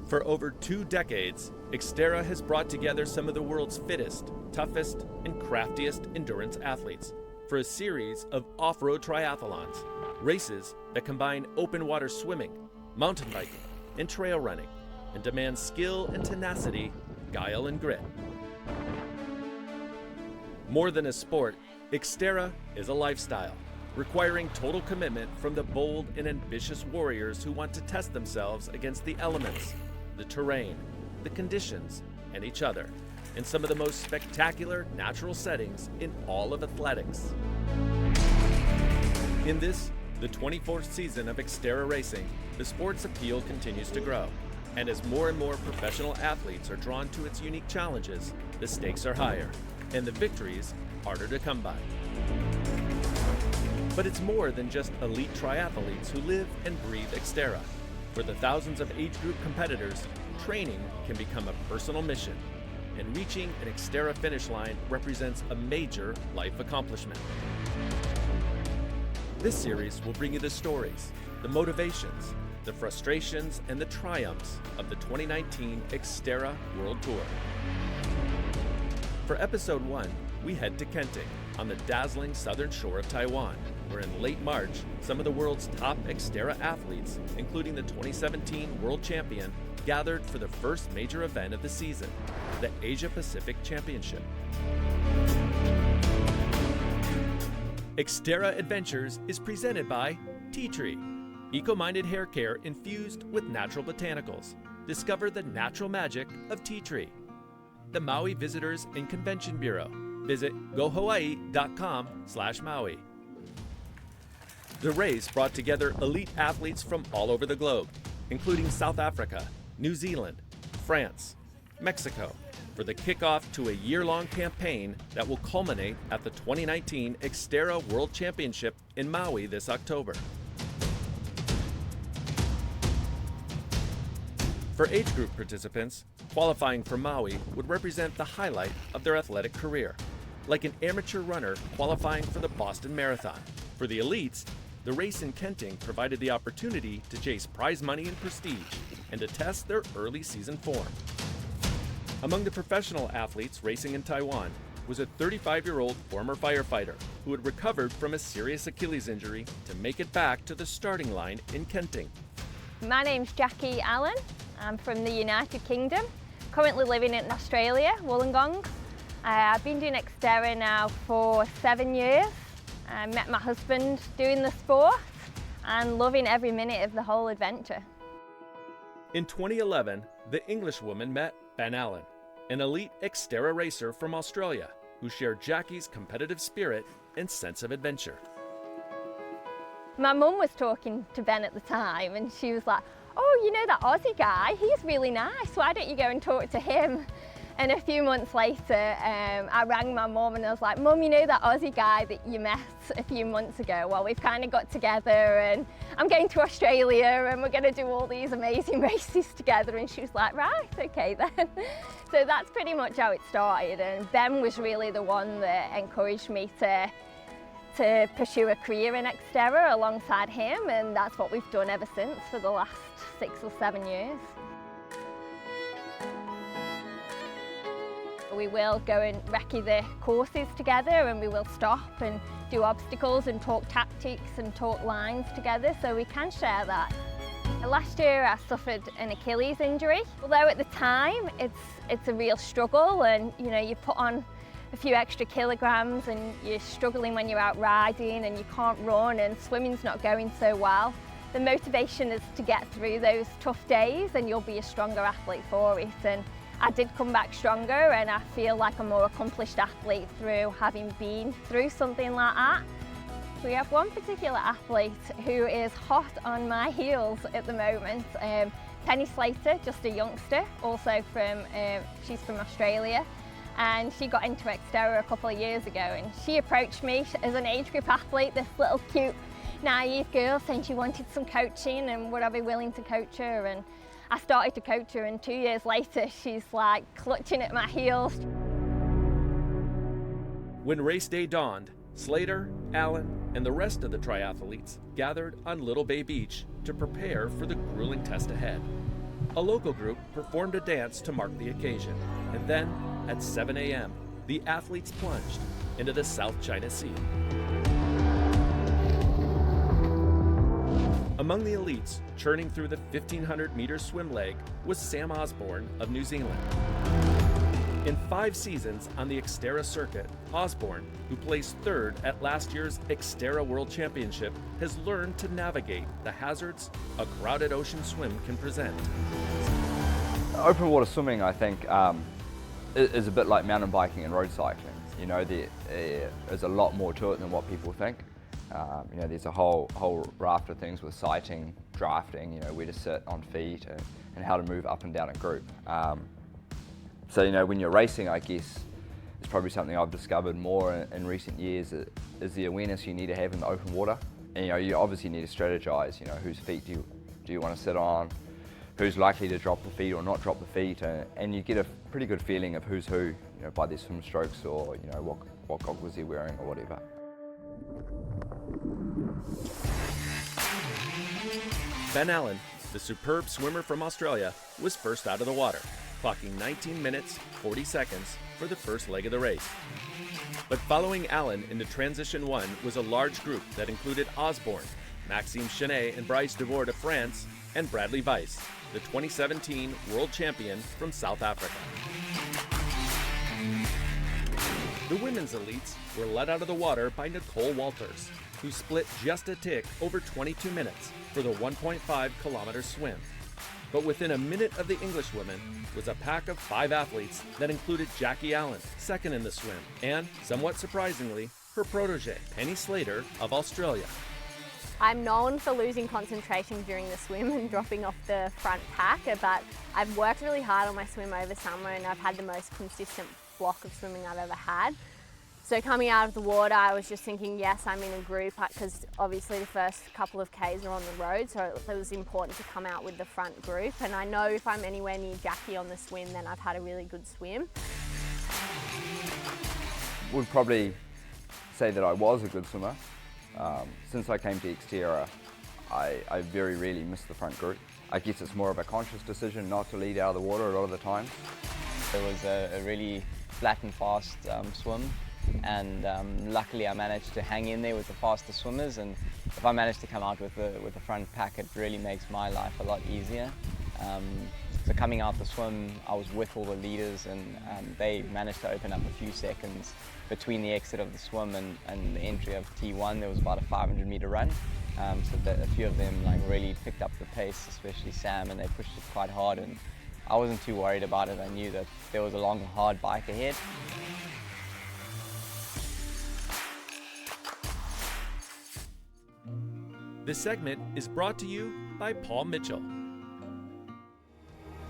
For over 2 decades, XTERRA has brought together some of the world's fittest, toughest, and craftiest endurance athletes for a series of off-road triathlons, races that combine open water swimming, mountain biking, and trail running, and demand skill and tenacity, guile and grit. More than a sport, XTERRA is a lifestyle, requiring total commitment from the bold and ambitious warriors who want to test themselves against the elements, the terrain, the conditions, and each other in some of the most spectacular natural settings in all of athletics. In this, the 24th season of XTERRA racing, the sport's appeal continues to grow. And as more and more professional athletes are drawn to its unique challenges, the stakes are higher, and the victories harder to come by. But it's more than just elite triathletes who live and breathe XTERRA. For the thousands of age group competitors, training can become a personal mission, and reaching an XTERRA finish line represents a major life accomplishment. This series will bring you the stories, the motivations, the frustrations, and the triumphs of the 2019 XTERRA World Tour. For episode 1, we head to Kenting on the dazzling southern shore of Taiwan, where in late March, some of the world's top XTERRA athletes, including the 2017 world champion, gathered for the first major event of the season, the Asia Pacific Championship. XTERRA Adventures is presented by Tea Tree, eco-minded hair care infused with natural botanicals. Discover the natural magic of Tea Tree. The Maui Visitors and Convention Bureau. Visit gohawaii.com/Maui. The race brought together elite athletes from all over the globe, including South Africa, New Zealand, France, Mexico, for the kickoff to a year-long campaign that will culminate at the 2019 XTERRA World Championship in Maui this October. For age group participants, qualifying for Maui would represent the highlight of their athletic career, like an amateur runner qualifying for the Boston Marathon. For the elites, the race in Kenting provided the opportunity to chase prize money and prestige and to test their early season form. Among the professional athletes racing in Taiwan was a 35-year-old former firefighter who had recovered from a serious Achilles injury to make it back to the starting line in Kenting. My name's Jacqui Allen. I'm from the United Kingdom, currently living in Australia, Wollongong. I've been doing XTERRA now for 7 years. I met my husband doing the sport and loving every minute of the whole adventure. In 2011, the Englishwoman met Ben Allen, an elite XTERRA racer from Australia who shared Jacqui's competitive spirit and sense of adventure. My mum was talking to Ben at the time and she was like, "Oh, you know that Aussie guy, he's really nice, why don't you go and talk to him?" And a few months later, I rang my mum and I was like, "Mum, you know that Aussie guy that you met a few months ago? Well, we've kind of got together and I'm going to Australia and we're going to do all these amazing races together." And she was like, "Right, okay then." So that's pretty much how it started. And Ben was really the one that encouraged me to pursue a career in XTERRA alongside him, and that's what we've done ever since for the last 6 or 7 years. We will go and recce the courses together and we will stop and do obstacles and talk tactics and talk lines together, so we can share that. Last year I suffered an Achilles injury, although at the time it's a real struggle, and you know, you put on a few extra kilograms and you're struggling when you're out riding and you can't run and swimming's not going so well. The motivation is to get through those tough days and you'll be a stronger athlete for it. And I did come back stronger and I feel like a more accomplished athlete through having been through something like that. We have one particular athlete who is hot on my heels at the moment. Penny Slater, just a youngster, also she's from Australia. And she got into XTERRA a couple of years ago and she approached me as an age group athlete, this little cute naive girl, saying she wanted some coaching and would I be willing to coach her. And I started to coach her and 2 years later she's like clutching at my heels. When race day dawned, Slater, Allen, and the rest of the triathletes gathered on Little Bay Beach to prepare for the grueling test ahead. a local group performed a dance to mark the occasion, and then, at 7 a.m., the athletes plunged into the South China Sea. Among the elites churning through the 1,500-meter swim leg was Sam Osborne of New Zealand. In 5 seasons on the XTERRA circuit, Osborne, who placed 3rd at last year's XTERRA World Championship, has learned to navigate the hazards a crowded ocean swim can present. Open water swimming, I think, is a bit like mountain biking and road cycling. You know, there's a lot more to it than what people think. You know, there's a whole raft of things with sighting, drafting, you know, where to sit on feet and how to move up and down a group. So, you know, when you're racing, I guess, it's probably something I've discovered more in recent years is the awareness you need to have in the open water. And, you know, you obviously need to strategize, you know, whose feet do you want to sit on, who's likely to drop the feet or not drop the feet, and you get a pretty good feeling of who's who, you know, by their swim strokes or, you know, what goggles they're wearing or whatever. Ben Allen, the superb swimmer from Australia, was first out of the water, clocking 19 minutes, 40 seconds for the first leg of the race. But following Allen into Transition 1 was a large group that included Osborne, Maxime Chenet and Bryce DeVore of France, and Bradley Weiss, the 2017 world champion from South Africa. The women's elites were led out of the water by Nicole Walters, who split just a tick over 22 minutes for the 1.5-kilometer swim. But within a minute of the Englishwomen was a pack of 5 athletes that included Jacqui Allen, second in the swim, and, somewhat surprisingly, her protege, Penny Slater of Australia. I'm known for losing concentration during the swim and dropping off the front pack, but I've worked really hard on my swim over summer and I've had the most consistent block of swimming I've ever had. So coming out of the water, I was just thinking, yes, I'm in a group, because obviously the first couple of Ks are on the road, so it was important to come out with the front group. And I know if I'm anywhere near Jacqui on the swim, then I've had a really good swim. Would probably say that I was a good swimmer. Since I came to XTERRA, I very rarely miss the front group. I guess it's more of a conscious decision not to lead out of the water a lot of the time. It was a really flat and fast swim, and luckily I managed to hang in there with the faster swimmers, and if I managed to come out with the front pack, it really makes my life a lot easier. So coming out the swim, I was with all the leaders, and they managed to open up a few seconds between the exit of the swim and the entry of T1. There was about a 500-meter run, so that a few of them like really picked up the pace, especially Sam, and they pushed it quite hard, and I wasn't too worried about it. I knew that there was a long, hard bike ahead. This segment is brought to you by Paul Mitchell.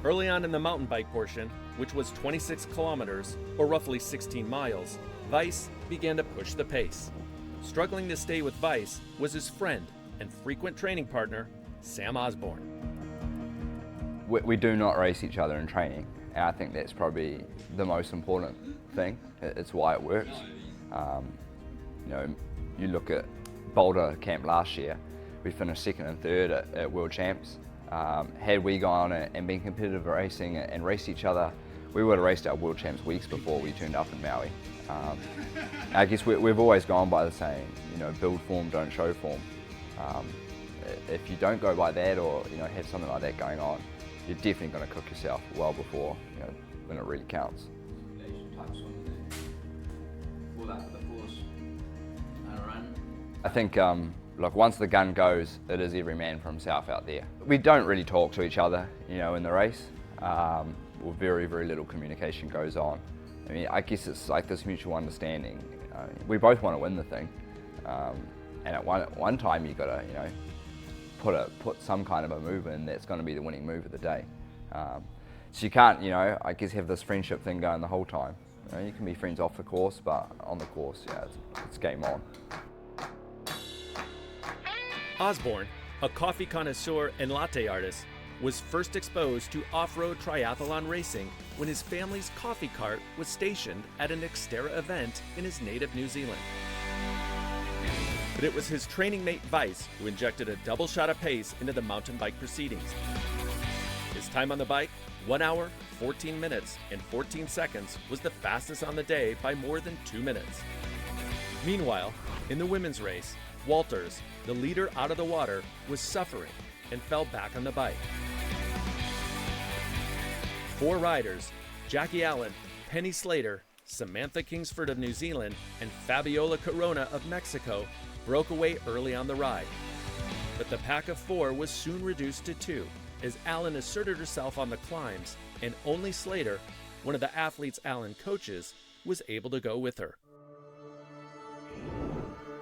Early on in the mountain bike portion, which was 26 kilometers, or roughly 16 miles, Weiss began to push the pace. Struggling to stay with Weiss was his friend and frequent training partner, Sam Osborne. We do not race each other in training, and I think that's probably the most important thing. It's why it works. You know, you look at Boulder Camp last year, we finished 2nd and 3rd at World Champs. Had we gone and been competitive racing and raced each other, we would have raced our World Champs weeks before we turned up in Maui. I guess we've always gone by the saying, you know, build form, don't show form. If you don't go by that, or you know, have something like that going on, you're definitely going to cook yourself well before, you know, when it really counts. I think, look, once the gun goes, it is every man for himself out there. We don't really talk to each other, you know, in the race. Well, very, very little communication goes on. I mean, I guess it's like this mutual understanding. We both want to win the thing, and at one time you got to, you know, put some kind of a move in that's going to be the winning move of the day. So you can't, you know, I guess have this friendship thing going the whole time. You know, you can be friends off the course, but on the course, yeah, it's game on. Osborne, a coffee connoisseur and latte artist, was first exposed to off-road triathlon racing when his family's coffee cart was stationed at an XTERRA event in his native New Zealand. But it was his training mate Weiss who injected a double shot of pace into the mountain bike proceedings. His His time on the bike, 1 hour, 14 minutes, and 14 seconds, was the fastest on the day by more than 2 minutes. Meanwhile, in the women's race, Walters, the leader out of the water, was suffering and fell back on the bike. 4 riders, Jacqui Allen, Penny Slater, Samantha Kingsford of New Zealand, and Fabiola Corona of Mexico, broke away early on the ride. But the pack of 4 was soon reduced to 2, as Allen asserted herself on the climbs, and only Slater, one of the athletes Allen coaches, was able to go with her.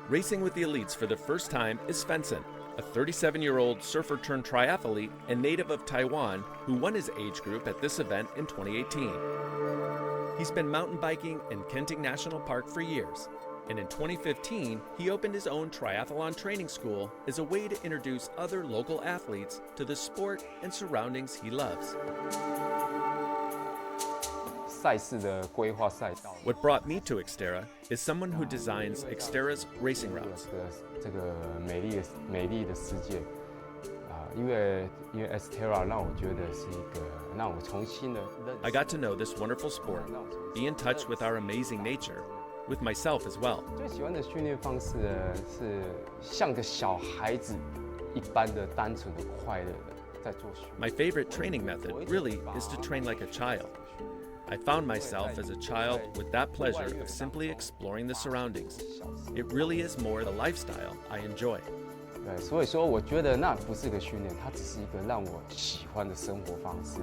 Racing with the elites for the first time is Svensson, a 37-year-old surfer-turned-triathlete and native of Taiwan who won his age group at this event in 2018. He's been mountain biking in Kenting National Park for years, and in 2015, he opened his own triathlon training school as a way to introduce other local athletes to the sport and surroundings he loves. What brought me to XTERRA is someone who designs XTERRA's racing routes. I got to know this wonderful sport, be in touch with our amazing nature, with myself as well. My favorite training method really is to train like a child. I found myself as a child with that pleasure of simply exploring the surroundings. It really is more the lifestyle I enjoy. 所以说我觉得那不是个训练，它只是一个让我喜欢的生活方式。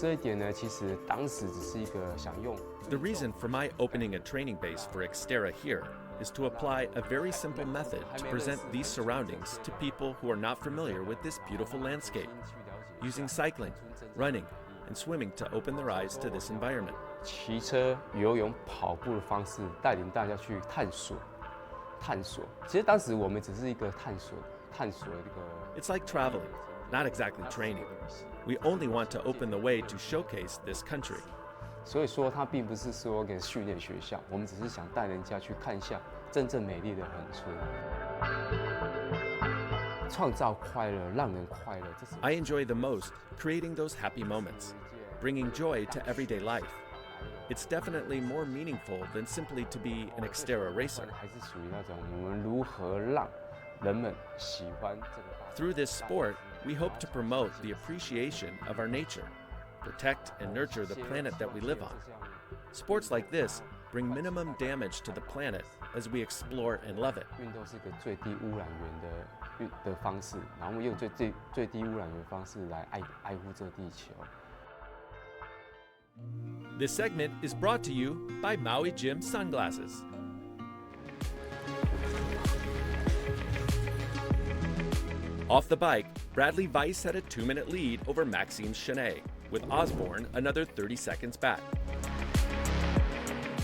这一点呢，其实当时只是一个想用。The reason for my opening a training base for XTERRA here is to apply a very simple method to present these surroundings to people who are not familiar with this beautiful landscape, using cycling, running, and swimming to open their eyes to this environment. 骑车、游泳、跑步的方式带领大家去探索。其实当时我们只是一个探索的一个。It's like traveling, not exactly training. We only want to open the way to showcase this country. 所以说，它并不是说给训练学校，我们只是想带人家去看一下真正美丽的恒春，创造快乐，让人快乐。I enjoy the most creating those happy moments, bringing joy to everyday life. It's definitely more meaningful than simply to be an XTERRA racer. 还是属于那种我们如何让人们喜欢这个。Through this sport, we hope to promote the appreciation of our nature, protect and nurture the planet that we live on. Sports like this bring minimum damage to the planet as we explore and love it. 运动是个最低污染源的方式，然后我们用最低污染源的方式来爱护这个地球。This segment is brought to you by Maui Jim Sunglasses. Off the bike, Bradley Weiss had a 2-minute lead over Maxime Chenet, with Osborne another 30 seconds back.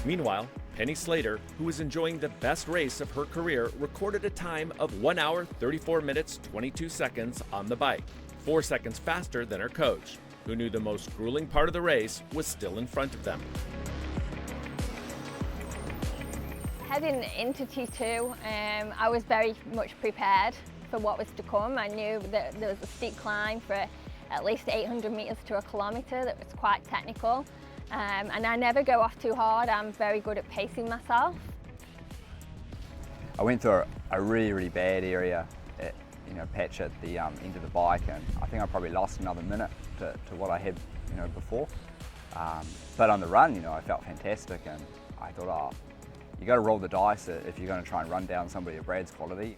Meanwhile, Penny Slater, who was enjoying the best race of her career, recorded a time of 1 hour, 34 minutes, 22 seconds on the bike, 4 seconds faster than her coach, who knew the most grueling part of the race was still in front of them. Heading into T2, I was very much prepared for what was to come. I knew that there was a steep climb for at least 800 meters to a kilometer that was quite technical. And I never go off too hard. I'm very good at pacing myself. I went through a really bad area, patch at the end of the bike, and I think I probably lost another minute to what I had, before. But on the run, I felt fantastic, and I thought, you got to roll the dice if you're going to try and run down somebody of Brad's quality.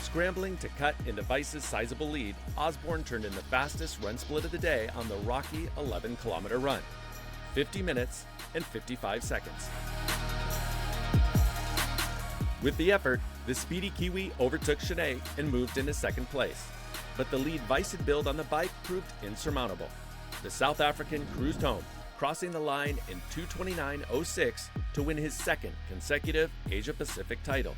Scrambling to cut into Weiss's sizable lead, Osborne turned in the fastest run split of the day on the rocky 11-kilometer run, 50 minutes and 55 seconds. With the effort, the speedy Kiwi overtook Chenet and moved into second place. But the lead Weiss had built on the bike proved insurmountable. The South African cruised home, crossing the line in 2:29.06 to win his second consecutive Asia-Pacific title.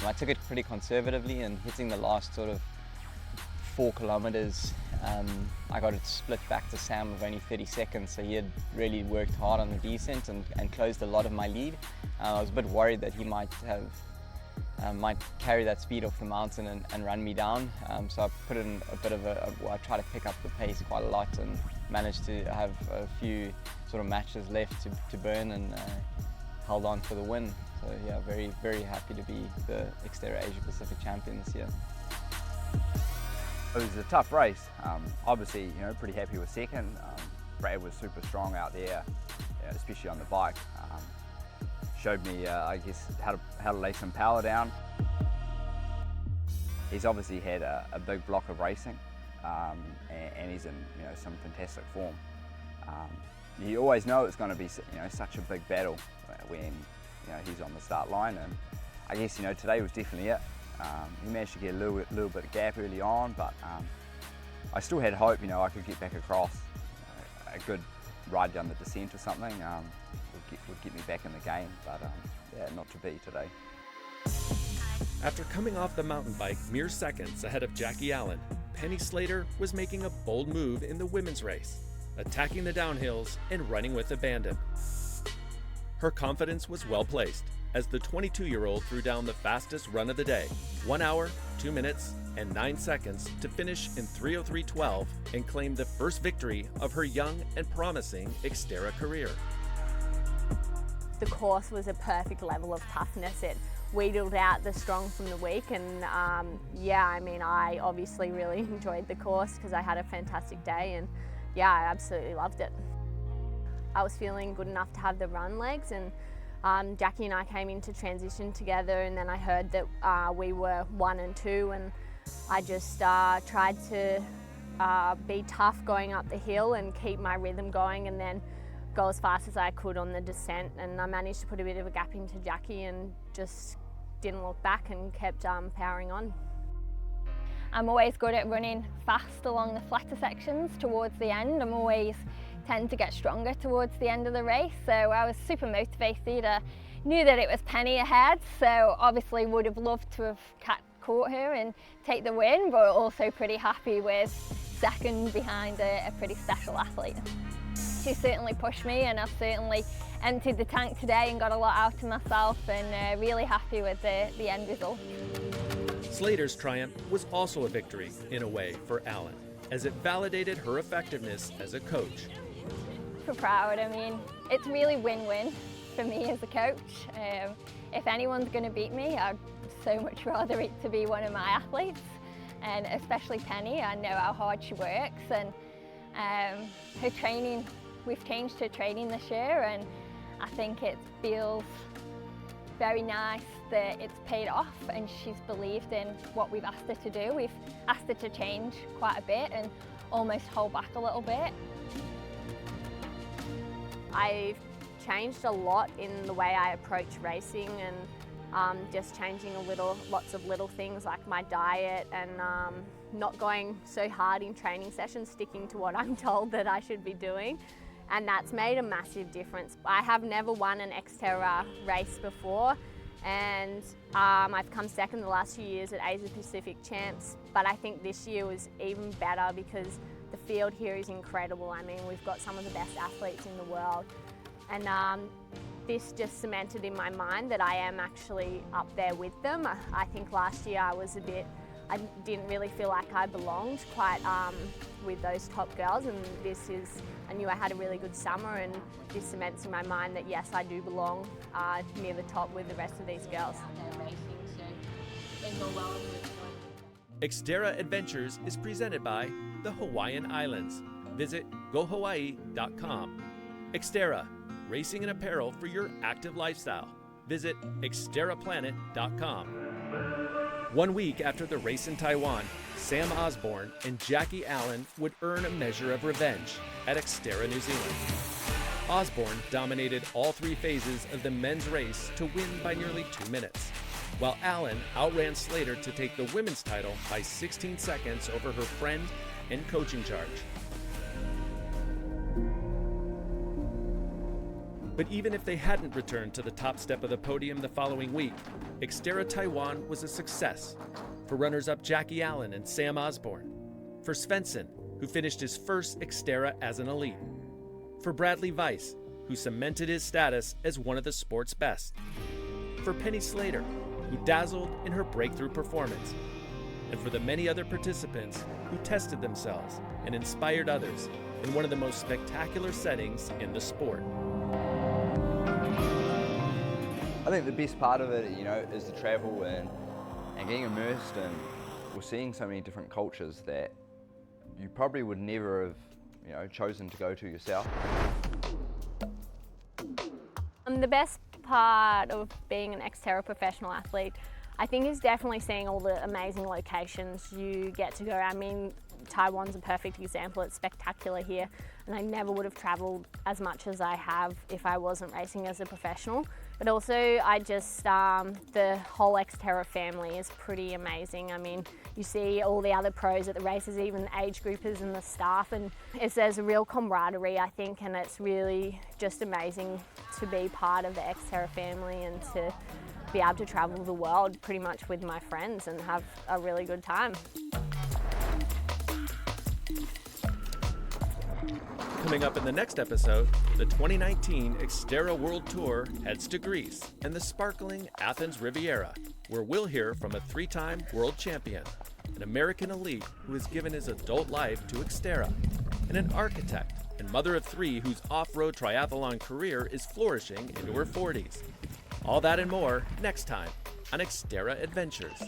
I took it pretty conservatively, and hitting the last sort of 4 kilometers, I got it split back to Sam of only 30 seconds, so he had really worked hard on the descent and closed a lot of my lead. I was a bit worried that he might have might carry that speed off the mountain and run me down. So I put in a bit of I try to pick up the pace quite a lot and managed to have a few sort of matches left to burn and held on for the win. So yeah, very, very happy to be the XTERRA Asia Pacific champion this year. It was a tough race. Obviously, pretty happy with second. Brad was super strong out there, especially on the bike. Showed me, I guess, how to lay some power down. He's obviously had a big block of racing, and he's in some fantastic form. You always know it's going to be such a big battle when he's on the start line, and I guess today was definitely it. He managed to get a little bit of gap early on, but I still had hope I could get back across. A good ride down the descent or something would get me back in the game, but yeah, not to be today. After coming off the mountain bike mere seconds ahead of Jacqui Allen, Penny Slater was making a bold move in the women's race, attacking the downhills and running with abandon. Her confidence was well placed as the 22-year-old threw down the fastest run of the day, 1 hour, 2 minutes, and 9 seconds to finish in 3:03:12 and claim the first victory of her young and promising XTERRA career. The course was a perfect level of toughness. It wheedled out the strong from the weak, and I obviously really enjoyed the course because I had a fantastic day, and yeah, I absolutely loved it. I was feeling good enough to have the run legs, and Jacqui and I came into transition together, and then I heard that we were 1 and 2, and I just tried to be tough going up the hill and keep my rhythm going, and then go as fast as I could on the descent, and I managed to put a bit of a gap into Jacqui and just didn't look back and kept powering on. I'm always good at running fast along the flatter sections towards the end. I'm always tend to get stronger towards the end of the race, so I was super motivated. I knew that it was Penny ahead, so obviously would have loved to have caught her and take the win, but also pretty happy with second behind a pretty special athlete. She certainly pushed me, and I've certainly emptied the tank today and got a lot out of myself, and really happy with the end result. Slater's triumph was also a victory, in a way, for Allen, as it validated her effectiveness as a coach. Super proud. I mean, it's really win-win for me as a coach. If anyone's going to beat me, I'd so much rather it to be one of my athletes, and especially Penny. I know how hard she works, and her training, we've changed her training this year, and I think it feels very nice that it's paid off and she's believed in what we've asked her to do. We've asked her to change quite a bit and almost hold back a little bit. I've changed a lot in the way I approach racing, and just changing lots of little things like my diet, and not going so hard in training sessions, sticking to what I'm told that I should be doing. And that's made a massive difference. I have never won an XTERRA race before, and I've come second the last few years at Asia Pacific Champs, but I think this year was even better because the field here is incredible. I mean, we've got some of the best athletes in the world, and this just cemented in my mind that I am actually up there with them. I think last year I didn't really feel like I belonged quite with those top girls, and I knew I had a really good summer, and this cements in my mind that yes, I do belong near the top with the rest of these girls. XTERRA Adventures is presented by the Hawaiian Islands. Visit gohawaii.com. XTERRA, racing and apparel for your active lifestyle. Visit XTERRAplanet.com. 1 week after the race in Taiwan, Sam Osborne and Jacqui Allen would earn a measure of revenge at XTERRA New Zealand. Osborne dominated all 3 phases of the men's race to win by nearly 2 minutes, while Allen outran Slater to take the women's title by 16 seconds over her friend and coaching charge. But even if they hadn't returned to the top step of the podium the following week, XTERRA Taiwan was a success for runners-up Jacqui Allen and Sam Osborne, for Svensson, who finished his first XTERRA as an elite, for Bradley Weiss, who cemented his status as one of the sport's best, for Penny Slater, who dazzled in her breakthrough performance, and for the many other participants who tested themselves and inspired others in one of the most spectacular settings in the sport. I think the best part of it, is the travel and getting immersed in, or seeing so many different cultures that you probably would never have, chosen to go to yourself. The best part of being an XTERRA professional athlete, I think, is definitely seeing all the amazing locations you get to go. I mean, Taiwan's a perfect example. It's spectacular here, and I never would have travelled as much as I have if I wasn't racing as a professional. But also, the whole XTERRA family is pretty amazing. I mean, you see all the other pros at the races, even the age groupers and the staff, and there's a real camaraderie, I think, and it's really just amazing to be part of the XTERRA family and to be able to travel the world pretty much with my friends and have a really good time. Coming up in the next episode, the 2019 XTERRA World Tour heads to Greece and the sparkling Athens Riviera, where we'll hear from a 3-time world champion, an American elite who has given his adult life to XTERRA, and an architect and mother of 3 whose off-road triathlon career is flourishing into her 40s. All that and more next time on XTERRA Adventures.